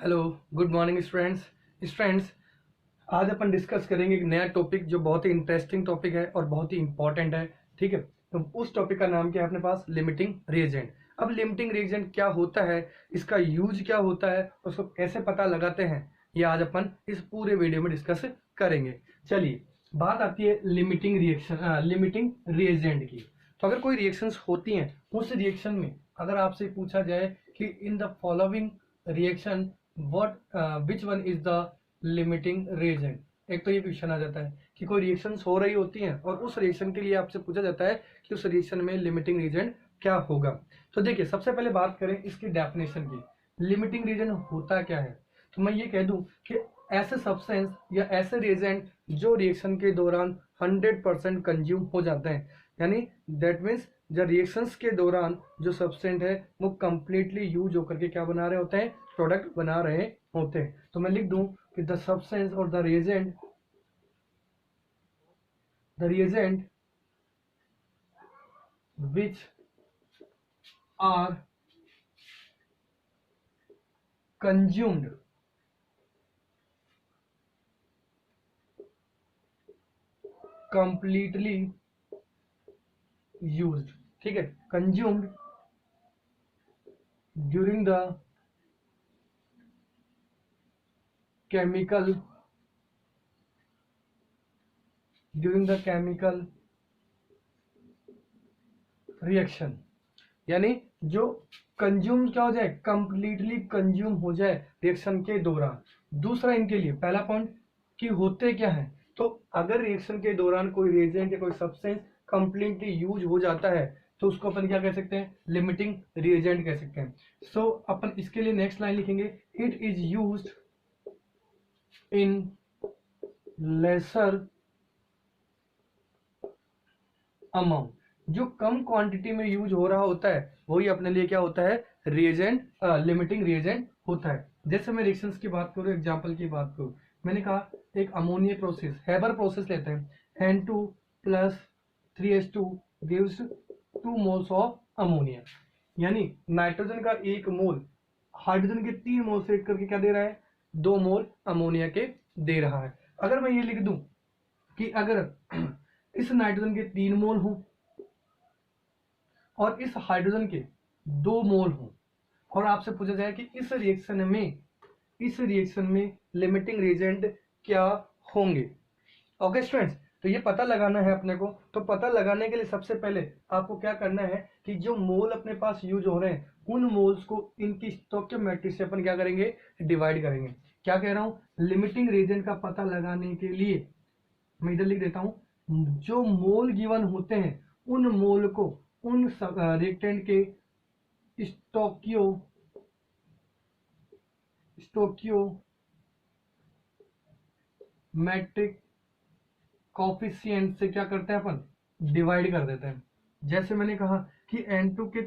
Hello, good morning students. आज अपन discuss करेंगे एक नया टॉपिक जो बहुत ही इंटरेस्टिंग टॉपिक है और बहुत ही इंपॉर्टेंट है। ठीक है, तो उस टॉपिक का नाम क्या है अपने पास? Limiting reagent. अब लिमिटिंग रिएजेंट क्या होता है, इसका यूज क्या होता है, उसको कैसे पता लगाते हैं, ये आज अपन इस पूरे वीडियो में डिस्कस करेंगे। चलिए, बात आती है लिमिटिंग रिएजेंट की। तो अगर कोई रिएक्शंस होती हैं, उस रिएक्शन में अगर आपसे पूछा जाए कि in the following reaction which one is the limiting reagent, एक तो ये क्वेश्चन आ जाता है कि कोई रिएक्शंस हो रही होती हैं और उस रिएक्शन के लिए आपसे पूछा जाता है कि उस रिएक्शन में लिमिटिंग रिएजेंट क्या होगा। तो देखिए, सबसे पहले बात करें इसकी डेफिनेशन की। लिमिटिंग रिएजेंट होता क्या है? तो मैं ये कह दूं कि ऐसे सब्सटेंस या ऐसे रिएजेंट जो रिएक्शन के दौरान 100% कंज्यूम हो जाते हैं, यानी दैट मीन्स जब रिएक्शंस के दौरान जो सब्सटेंट है वो कंप्लीटली यूज होकर के क्या बना रहे होते हैं? प्रोडक्ट बना रहे होते हैं। तो मैं लिख दूं कि द सब्सटेंस और the reagent which are consumed completely used. ठीक है, consumed during the chemical reaction, यानी जो कंज्यूम क्या हो जाए? कंप्लीटली कंज्यूम हो जाए रिएक्शन के दौरान। दूसरा इनके लिए पहला पॉइंट कि होते क्या है, तो अगर रिएक्शन के दौरान कोई रिएजेंट या कोई सब्सटेंस कंप्लीटली यूज हो जाता है तो उसको अपन क्या कह सकते हैं? लिमिटिंग रिएजेंट कह सकते हैं। सो अपन इसके लिए नेक्स्ट लाइन लिखेंगे, it is used in lesser amount. जो कम क्वांटिटी में यूज हो रहा होता है वही अपने लिए क्या होता है? रिएजेंट, लिमिटिंग रिएजेंट होता है। जैसे मैं रिएक्शंस की बात करूं, एग्जांपल की बात करूं, मैंने कहा एक अमोनिया प्रोसेस, हेबर प्रोसेस लेते हैं। N2 plus 3H2 gives 2 moles of ammonia, यानी नाइट्रोजन का 1 मोल हाइड्रोजन के 3 मोल से करके क्या दे रहा है? 2 मोल अमोनिया के दे रहा है। अगर मैं ये लिख दूं कि अगर इस नाइट्रोजन के 3 मोल हों और इस हाइड्रोजन के 2 मोल हों और आपसे पूछा जाए कि इस रिएक्शन में लिमिटिंग रिएजेंट क्या होंगे। ओके स्टूडेंट्स, तो ये पता लगाना है अपने को। तो पता लगाने के लिए सबसे पहले आपको क्या करना है कि जो मोल अपने पास यूज हो रहे हैं उन मोल्स को इनकी स्टोइकियोमेट्री से अपन क्या करेंगे? डिवाइड करेंगे। क्या कह रहा हूं? लिमिटिंग रिएजेंट का पता लगाने के लिए मैं इधर लिख देता हूं, जो मोल गिवन होते हैं उन मोल को उन रिएक्टेंट के स्टोकियो मैट्रिक कॉफिशिएंट से क्या करते हैं? अपन डिवाइड कर देते हैं। जैसे मैंने कहा कि N2 के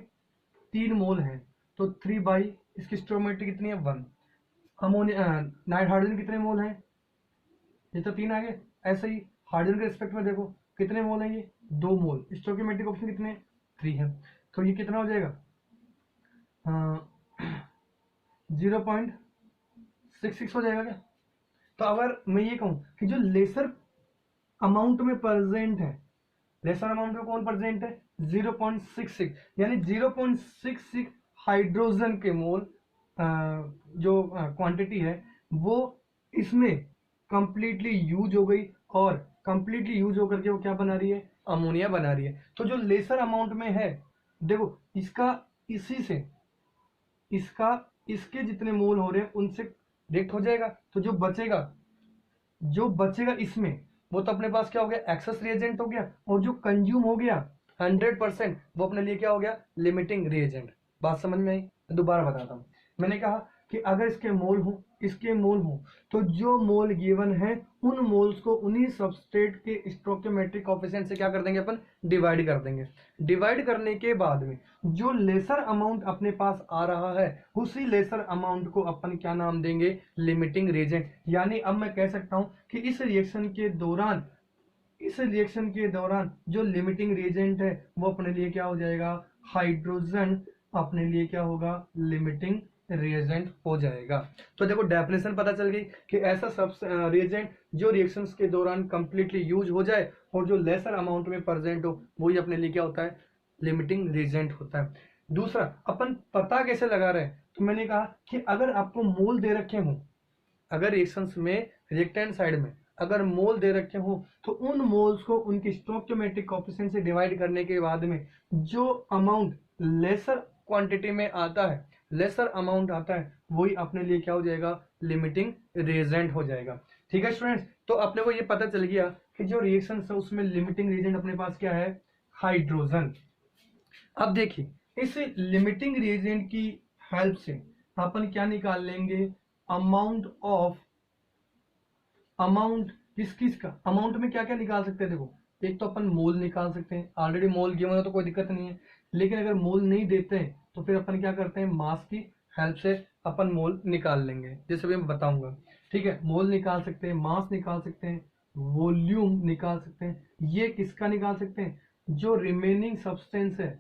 3 मोल हैं तो 3 बाई इसकी स्टोइकियोमेट्री कितनी है? 1। अमोनिया नाइट हाइड्रोजन कितने मोल हैं? ये तो 3 आ गए। ऐसे ही हाइड्रोजन के रिस्पेक्ट में देखो कितने मोल हैं? ये 2 मोल। स्टोइकियोमेट्रिक ऑप्शन कितने? 3 है। तो ये कितना हो जाएगा? 0.66 हो जाएगा क्या? तो अगर मैं ये कहूं कि जो लेसर अमाउंट में प्रेजेंट है, लेसर अमाउंट में कौन प्रेजेंट है? 0.66, यानी 0.66 हाइड्रोजन के मोल जो क्वांटिटी है वो इसमें कंप्लीटली यूज हो गई और कंप्लीटली यूज होकर के वो क्या बना रही है? अमोनिया बना रही है। तो जो लेसर अमाउंट में है, देखो इसका इसी से इसका इसके जितने मोल हो रहे हैं उनसे रिएक्ट हो जाएगा। तो जो बचेगा इसमें वो तो अपने पास क्या हो गया? एक्सेस रिएजेंट हो गया। और जो कंज्यूम हो गया 100% वो अपने लिए क्या हो गया? Limiting reagent. बात समझ में आई? दोबारा बताता हूं। मैंने कहा कि अगर इसके मोल हो तो जो मोल गिवन है उन मोल्स को उन्हीं सबस्ट्रेट के स्टोइकियोमेट्रिक कोएफिशिएंट से क्या कर देंगे? अपन डिवाइड कर देंगे। डिवाइड करने के बाद में जो लेसर अमाउंट अपने पास आ रहा है उसी लेसर अमाउंट को अपन क्या नाम देंगे? Limiting reagent. यानी अब मैं कह सकता हूं कि इस रिएक्शन के दौरान जो लिमिटिंग रिएजेंट है वो अपने लिए क्या हो जाएगा? हाइड्रोजन अपने लिए क्या होगा? लिमिटिंग रिएजेंट हो जाएगा। तो देखो डेफिनेशन पता चल गई कि ऐसा सब रिएजेंट जो रिएक्शंस के दौरान कंप्लीटली यूज हो जाए और जो लेसर अमाउंट में प्रेजेंट हो, वही अपने लिए क्या होता है, लिमिटिंग रिएजेंट होता है। दूसरा, अपन पता कैसे लगा रहे हैं, तो मैंने कहा कि अगर आपको मोल दे रखे हों, अगर रिएक्शंस में रिएक्टेंट साइड में अगर मोल दे रखे हो, तो उन मोल्स को उनकी स्टोइकियोमेट्रिक कोएफिशिएंट से डिवाइड करने के बाद में जो अमाउंट लेसर क्वांटिटी में आता है, लेसर अमाउंट आता है, वही अपने लिए क्या हो जाएगा, लिमिटिंग रिएजेंट हो जाएगा। ठीक है स्टूडेंट्स, तो अपने को ये पता चल गया कि जो रिएक्शन है उसमें लिमिटिंग रिएजेंट अपने पास क्या है, हाइड्रोजन। अब देखिए, इस लिमिटिंग रिएजेंट की हेल्प से अपन क्या निकाल लेंगे, अमाउंट किस किस का, अमाउंट में क्या क्या निकाल सकते हैं। देखो, एक तो अपन मोल निकाल सकते हैं, ऑलरेडी मोल गिवन है तो कोई दिक्कत नहीं है, लेकिन अगर मोल नहीं देते हैं तो फिर अपन क्या करते हैं, मास की हेल्प से अपन मोल निकाल लेंगे, जैसे भी मैं बताऊंगा। ठीक है, मोल निकाल सकते हैं, मास निकाल सकते हैं, वॉल्यूम निकाल सकते हैं। ये किसका निकाल सकते हैं, जो रिमेनिंग सब्सटेंस है,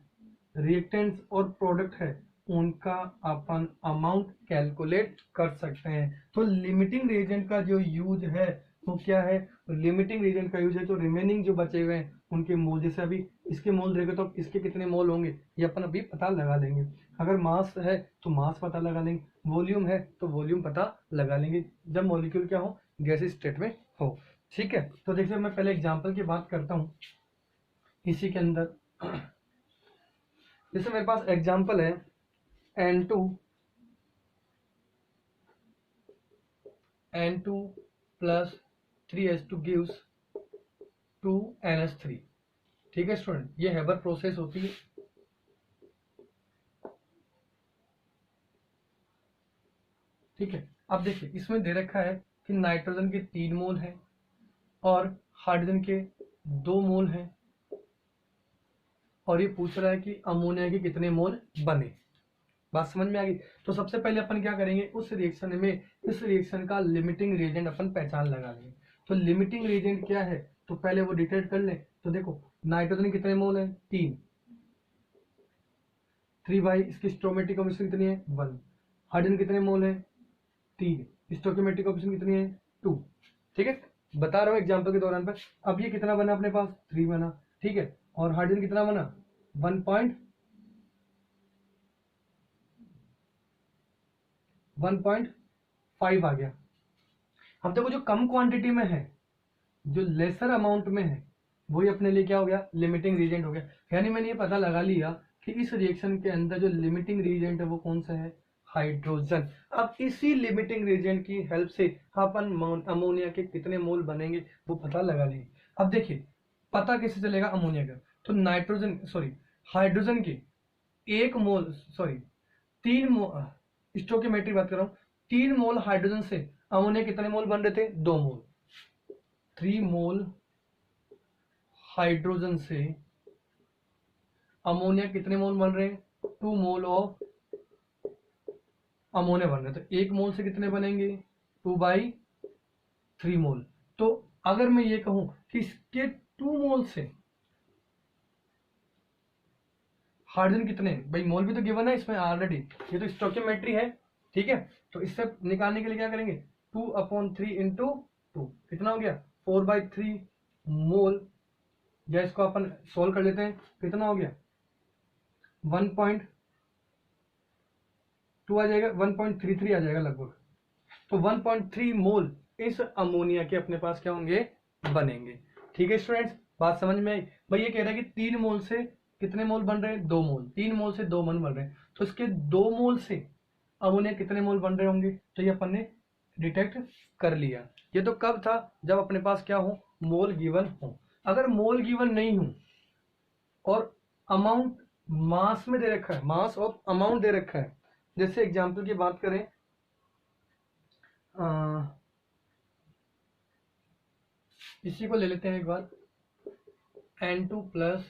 रिएक्टेंट्स और प्रोडक्ट है, उनका अपन अमाउंट कैलकुलेट कर सकते हैं। तो लिमिटिंग रिएजेंट का जो यूज है वो क्या है, लिमिटिंग रिएजेंट का यूज है जो रिमेनिंग जो बचे हुए हैं उनके मोल, जैसे अभी इसके मोल देंगे तो इसके कितने मोल होंगे ये अपन अभी पता लगा लेंगे। अगर मास है तो मास पता लगा लेंगे, वॉल्यूम है तो वॉल्यूम पता लगा लेंगे जब मॉलिक्यूल क्या हो, गैसीय स्टेट में हो। ठीक है, तो देखिए मैं पहले एग्जाम्पल की बात करता हूँ इसी के अंदर। जैसे मेरे पास एग्जाम्पल है N2 plus 3H2 gives 2NH3। ठीक है स्टूडेंट, ये हेबर प्रोसेस होती है। ठीक है, अब देखिए इसमें दे रखा है कि नाइट्रोजन के 3 मोल हैं और हाइड्रोजन के 2 मोल हैं, और ये पूछ रहा है कि अमोनिया के कितने मोल बने। बात समझ में आ गई। तो सबसे पहले अपन क्या करेंगे, उस रिएक्शन में इस रिएक्शन का लिमिटिंग रिएजेंट अपन पहचान लगा लेंगे। तो लिमिटिंग रिएजेंट क्या है, तो पहले वो डिटेक्ट कर ले। तो देखो नाइट्रोजन कितने मोल है, 3 बाई इसकी स्टोइकियोमेट्रिक कोएफिशिएंट कितनी है, 1। हाइड्रोजन कितने मोल है, 3, स्टोइकियोमेट्रिक कोएफिशिएंट कितनी है, 2। ठीक है, बता रहा हूँ एग्जाम्पल के दौरान पर। अब ये कितना बना अपने पास, 3 बना। ठीक है, और हाइड्रोजन कितना बना, 1.5 आ गया। अब देखो जो कम क्वांटिटी में है, जो लेसर अमाउंट में है, वही अपने लिए क्या हो गया, लिमिटिंग रीजेंट हो गया। यानी मैंने ये पता लगा लिया कि इस रिएक्शन के अंदर जो लिमिटिंग रीजेंट है वो कौन सा है, हाइड्रोजन। अब इसी लिमिटिंग रीजेंट की हेल्प से अपन अमोनिया के कितने मोल बनेंगे वो पता लगा लेंगे। अब देखिए पता कैसे चलेगा अमोनिया का, तो नाइट्रोजन सॉरी हाइड्रोजन के 1 मोल सॉरी 3 मोल, स्टोइकियोमेट्रिक बात कर रहा हूँ, 3 मोल हाइड्रोजन से अमोनिया कितने मोल बन रहे थे, 2 मोल। 3 मोल हाइड्रोजन से अमोनिया कितने मोल बन रहे हैं, 2 मोल ऑफ अमोनिया बन रहे हैं। तो 1 मोल से कितने बनेंगे, 2/3 मोल। तो अगर मैं ये कहूं कि इसके 2 मोल से हाइड्रोजन कितने, भाई मोल भी तो गिवन है इसमें ऑलरेडी, ये तो स्टोइकियोमेट्री है। ठीक है, तो इससे निकालने के लिए क्या करेंगे, 2/3 इंटू 2 कितना हो गया, 4/3 मोल। या इसको अपन सोल्व कर लेते हैं, कितना हो गया, 1.2 आ जाएगा, 1.33 आ जाएगा लगभग। तो 1.3 मोल इस अमोनिया के अपने पास क्या होंगे, बनेंगे। ठीक है स्टूडेंट्स, बात समझ में आई। भाई ये कह रहा है कि 3 मोल से कितने मोल बन रहे हैं, 2 मोल। 3 मोल से 2 मोल बन रहे हैं, तो इसके 2 मोल से अमोनिया कितने मोल बन रहे होंगे, तो ये अपन ने डिटेक्ट कर लिया। ये तो कब था, जब अपने पास क्या हो, मोल गिवन हो। अगर मोल गिवन नहीं हो और अमाउंट मास में दे रखा है, मास ऑफ अमाउंट दे रखा है, जैसे एग्जांपल की बात करें, इसी को ले लेते हैं एक बार, N2 plus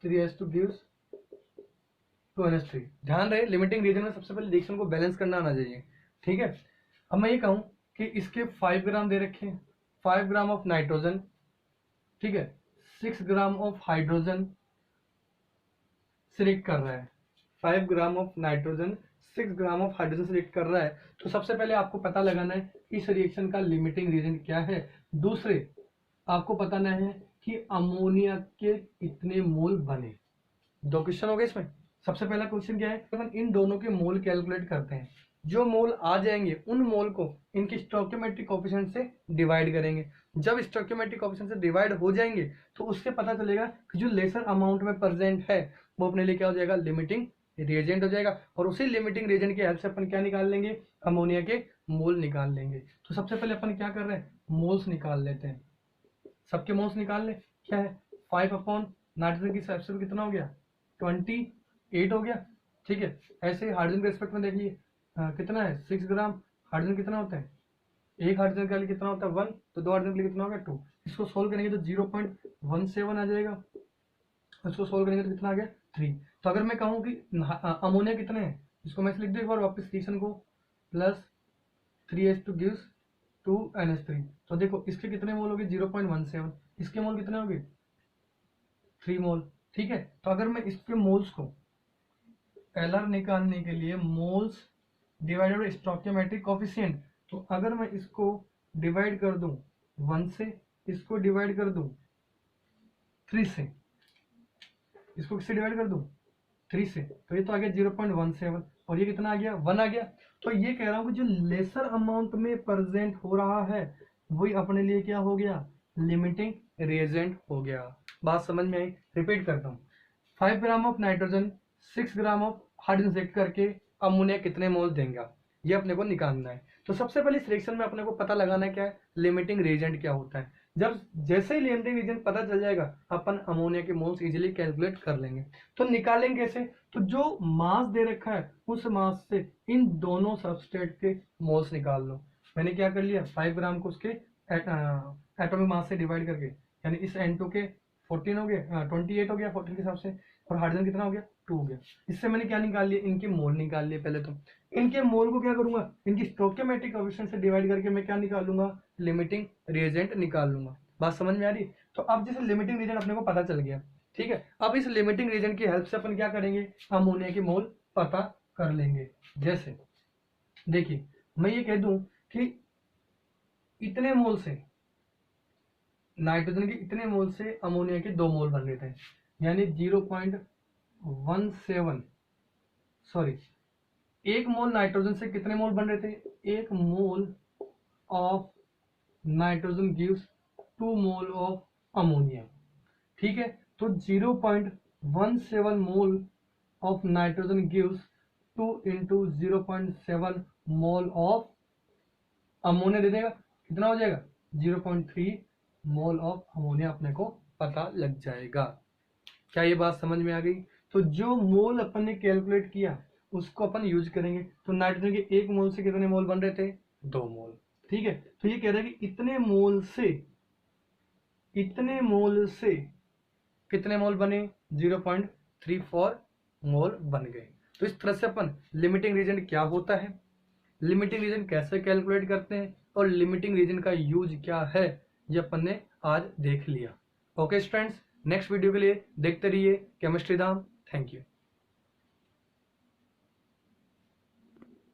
3H2 gives 2NH3। ध्यान रहे लिमिटिंग रीजन में सबसे पहले रिएक्शन को बैलेंस करना आना चाहिए। ठीक है, अब मैं ये कहूं कि इसके 5 ग्राम दे रखे हैं, 5 ग्राम ऑफ नाइट्रोजन, ठीक है, 6 ग्राम ऑफ हाइड्रोजन सिलेक्ट कर रहा है, 5 gram of nitrogen 6 gram of hydrogen से रिएक्ट कर रहा है, तो सबसे पहले आपको पता लगाना है इस रिएक्शन का लिमिटिंग रीजन क्या है। दूसरे आपको बताना है कि अमोनिया के कितने मोल बने। 2 क्वेश्चन हो गए इसमें। सबसे पहला क्वेश्चन क्या है, अपन इन दोनों के मोल कैलकुलेट करते हैं। जो मोल आ जाएंगे उन मोल को इनके स्टोइकियोमेट्रिक कोएफिशिएंट से डिवाइड करेंगे। जब स्टोइकियोमेट्रिक कोएफिशिएंट से डिवाइड हो जाएंगे तो उससे पता चलेगा कि जो लेसर अमाउंट में प्रेजेंट है वो अपने लिए क्या हो जाएगा, लिमिटिंग रिएजेंट हो जाएगा। और उसी लिमिटिंग रिएजेंट की हेल्प से अपन क्या निकाल लेंगे, अमोनिया के मोल निकाल लेंगे। तो सबसे पहले अपन क्या कर रहे हैं, मोल्स निकाल लेते हैं। सबके मोल्स निकाल ले। क्या है, 5 अपॉन नाइट्रोजन की एब्सोल्यूट कितना हो गया, 28 हो गया। ठीक है, ऐसे हाइड्रोजन के रिस्पेक्ट में देखिए कितना है, 6 ग्राम। हाइड्रोजन कितना होता है, एक हाइड्रोजन के लिए कितना होता है 1, तो 2 हाइड्रोजन के लिए कितना होगा 2। इसको सोल्व करेंगे तो 0.17 आ जाएगा। इसको सोल्व करेंगे तो कितना आ गया 3। तो अगर मैं कहूँ कि अमोनिया कितने हैं, इसको मैं लिख दूँ एक बार वापस रिएक्शन को, प्लस 3H2 गिव्स 2NH3। तो देखो इसके कितने मोल हो गए 0.17, इसके मोल कितने हो गए 3 मोल। ठीक है, तो अगर मैं इसके मोल्स को एलआर निकालने के लिए moles divided by stoichiometric coefficient, तो अगर मैं इसको डिवाइड कर दूं 1 से, इसको डिवाइड कर दूं 3 से, इसको किससे डिवाइड कर दूं 3 से, तो ये तो आ गया 0.17 और ये कितना आ गया 1 आ गया। तो ये कह रहा हूं कि जो लेसर अमाउंट में प्रेजेंट हो रहा है वही अपने लिए क्या हो गया, लिमिटिंग रिएजेंट हो गया। बात समझ में आई, रिपीट करता हूँ। 5 gram of nitrogen 6 gram of hydrogen से करके अमोनिया कितने मोल देगा, ये अपने को निकालना है। तो सबसे पहले इस रिएक्शन में अपने को पता लगाना है क्या है, लिमिटिंग रिएजेंट क्या होता है। जब जैसे ही लिमिटिंग रिएजेंट पता चल जाएगा अपन अमोनिया के मोल्स इजीली कैलकुलेट कर लेंगे। तो निकालेंगे कैसे, तो जो मास दे रखा है उस मास से इन दोनों सबस्ट्रेट के मोल्स निकाल लो। मैंने क्या कर लिया, 5 ग्राम को उसके एटॉमिक मास से डिवाइड करके, यानी इस N2 के 14 हो गए, 28 हो गया 14 के हिसाब से, और हाइड्रोजन कितना हो गया 2 हो गया। इससे मैंने क्या निकाल लिया, इनके मोल निकाल लिए। पहले तो इनके मोल को क्या करूंगा, इनकी स्टोइकियोमेट्रिक कोएफिशिएंट से डिवाइड करके मैं क्या निकाल लूंगा, लिमिटिंग रिएजेंट निकाल लूंगा। बात समझ में आ रही। तो अब जैसे लिमिटिंग रिएजेंट अपने को पता चल गया, ठीक है, अब इस लिमिटिंग रिएजेंट की हेल्प से अपन क्या करेंगे, अमोनिया के मोल पता कर लेंगे। जैसे देखिए मैं ये कह दूं कि इतने मोल से नाइट्रोजन के इतने मोल से अमोनिया के 2 मोल बन रहे थे, यानी 0.17 सॉरी, 1 मोल नाइट्रोजन से कितने मोल बन रहे थे, 1 mole of nitrogen gives 2 mole of ammonia. ठीक है, तो 0.17 mole of nitrogen gives 2 into 0.7 mole of ammonia दे देगा, कितना हो जाएगा 0.3 मोल ऑफ अमोनिया अपने को पता लग जाएगा। क्या ये बात समझ में आ गई। तो जो मोल अपन ने कैलकुलेट किया उसको अपन यूज करेंगे। तो नाइट्रोजन के 1 मोल से कितने मोल बन रहे थे 2 मोल। ठीक है, तो ये कह रहा है कि इतने मोल से कितने मोल बने 0.34 मोल बन गए। तो इस तरह से अपन लिमिटिंग रीजन क्या होता है, लिमिटिंग रीजन कैसे कैलकुलेट करते हैं और लिमिटिंग रीजन का यूज क्या है, ये अपन ने आज देख लिया। ओके स्टूडेंट्स, नेक्स्ट वीडियो के लिए देखते रहिए केमिस्ट्री धाम। Thank you.